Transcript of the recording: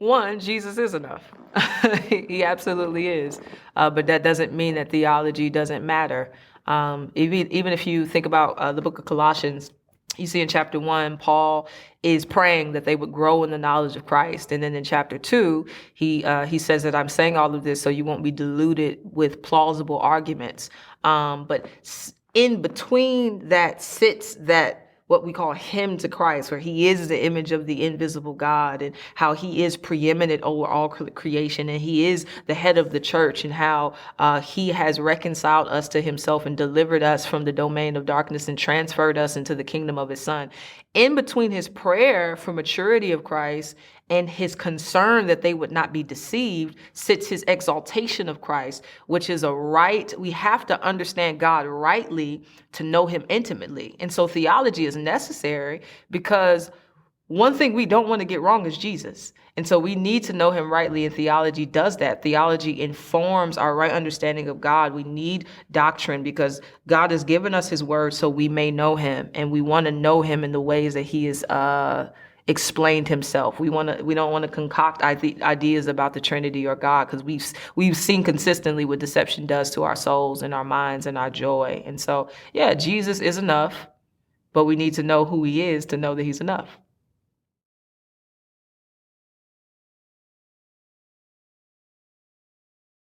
One, Jesus is enough. He absolutely is. But that doesn't mean that theology doesn't matter. Even if you think about the book of Colossians, you see in chapter 1, Paul is praying that they would grow in the knowledge of Christ. And then in chapter 2, he says that I'm saying all of this so you won't be deluded with plausible arguments. But in between that sits that what we call hymn to Christ, where he is the image of the invisible God, and how he is preeminent over all creation, and he is the head of the church, and how he has reconciled us to himself and delivered us from the domain of darkness and transferred us into the kingdom of his son. In between his prayer for maturity of Christ and his concern that they would not be deceived sits his exaltation of Christ, which is a right. We have to understand God rightly to know him intimately. And so theology is necessary because one thing we don't want to get wrong is Jesus. And so we need to know him rightly, and theology does that. Theology informs our right understanding of God. We need doctrine because God has given us his word so we may know him, and we want to know him in the ways that he is explained himself. We don't want to concoct ideas about the Trinity or God, because we've seen consistently what deception does to our souls and our minds and our joy. And so, yeah, Jesus is enough, but we need to know who he is to know that he's enough.